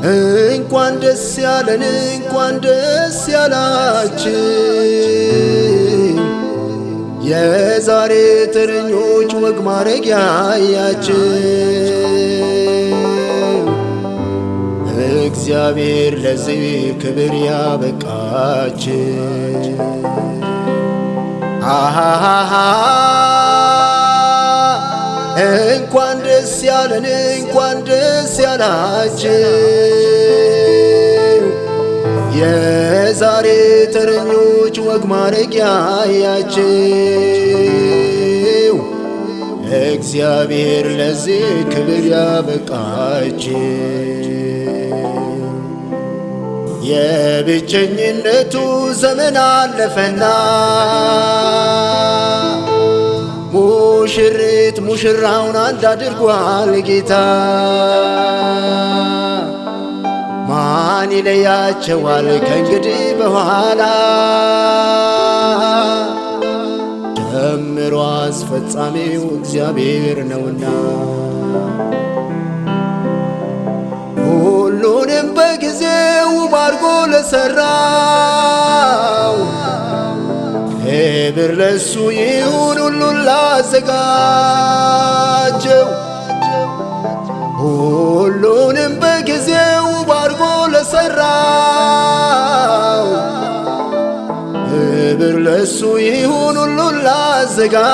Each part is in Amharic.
እንኳን ደስ ያለን እንኳን ደስ ያላችሁ የዛሬ ተረኞች ወግ ማረጊያ ያያችሁ እግዚአብሔር ለዚህ ክብር ያበቃችሁ እንኳን ደስ ያለን እንኳን ደስ ያላችሁ የዛሬ ተረኞች ወግ ማረጊያ ያያችሁ እግዚአብሔር ለዚህ ክብር ያበቃችሁ የብቸኝነቱ ዘመን አለፈና ሙሽሪት ሙሽራውን አንድ አድርጓል ጌታ ማን ይለያቸዋል ከእንግዲህ በኋላ ጀምሮ አስፈጻሚው እግዚአብሔር ነውና ሁሉንም በጊዜው ባርጎ ለሠራው ክብር ለሱ ይሁን ሁሉን ላዘጋጀው ሁሉንም በጊዜው ባርጎ ለሠራው ክብር ለሱ ይሁን ሁሉን ላዘጋጀው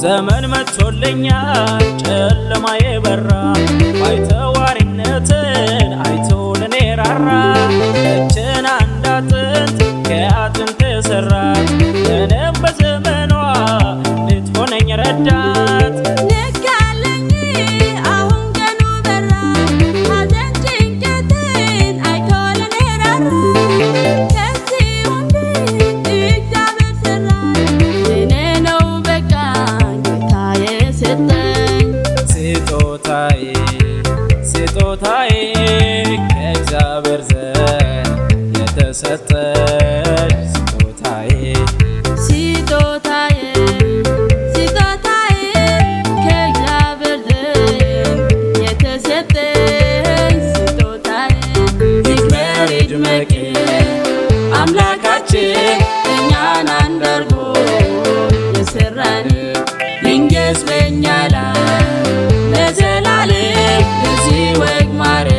ዘመን መጥቶልኛል ጨለማዬ በራ ባይተዋሪነትን አይቶ ለኔ ራራ እችን አንድ አጥንት ከአጥንት ሰራት እኔም በዘመኗ እንድትሆነኝ ረዳት ስጦታዬ ከእግዚአብሔር ዘንድ የተሰጠኝ ስጦታዬ ከእግዚአብሔር ዘንድ የተሰጠኝ ስጦታዬ ይክበር ይድመቅ አምላካችን እኛን አንድ አድርጎ የሠራን ይንገስ በእኛ ላይ ለዘላለም ለዚህ ወግ ማረግ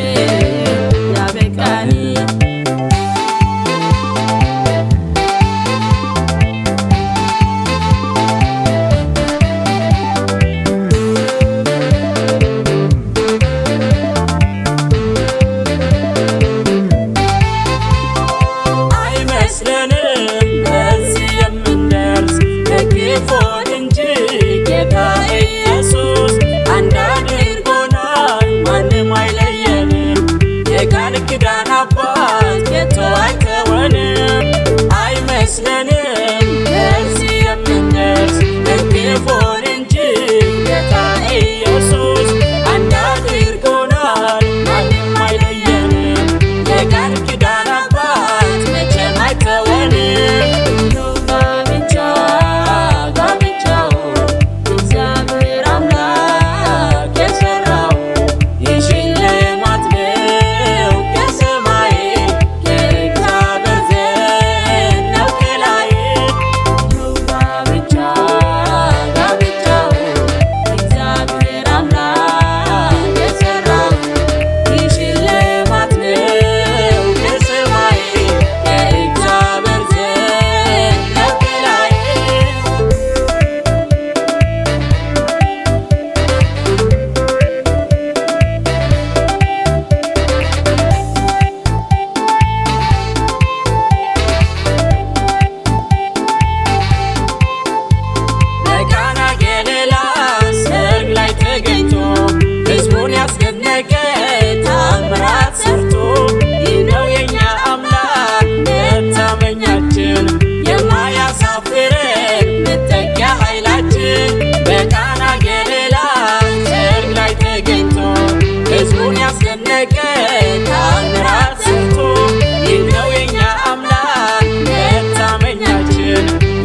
ያበቃን አይመስለንም በዚህ የምንደርስ ደግፎን እንጂ ጌታ ኢየሱስ አንድ አድርጎናል ማንም አይለየንም የቃል ኪዳን አባት ከቶ አይተወንም አይመስለንም በዚህ የምንደርስ ደግፎን እንጂ ጌታ ኢየሱስ አንድ አድርጎናል ማንም አይለየንም የቃል ኪዳን አባት መቼም አይተወንም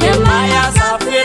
የማያሳፍር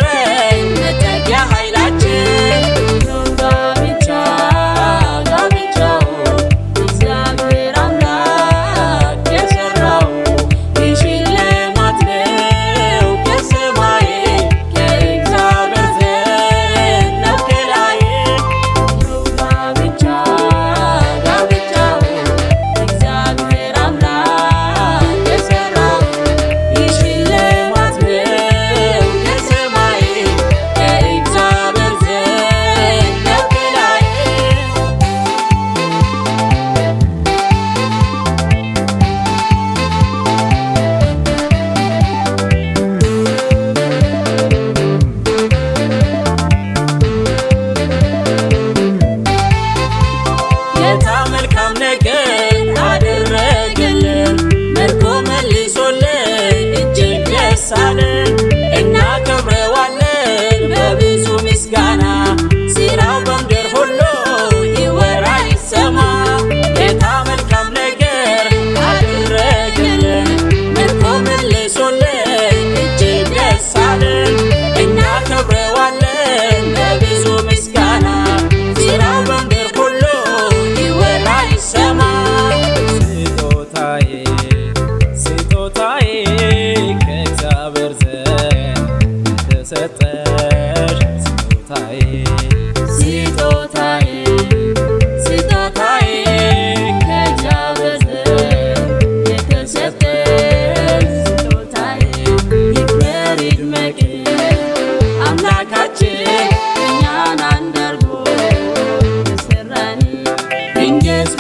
ይገዝ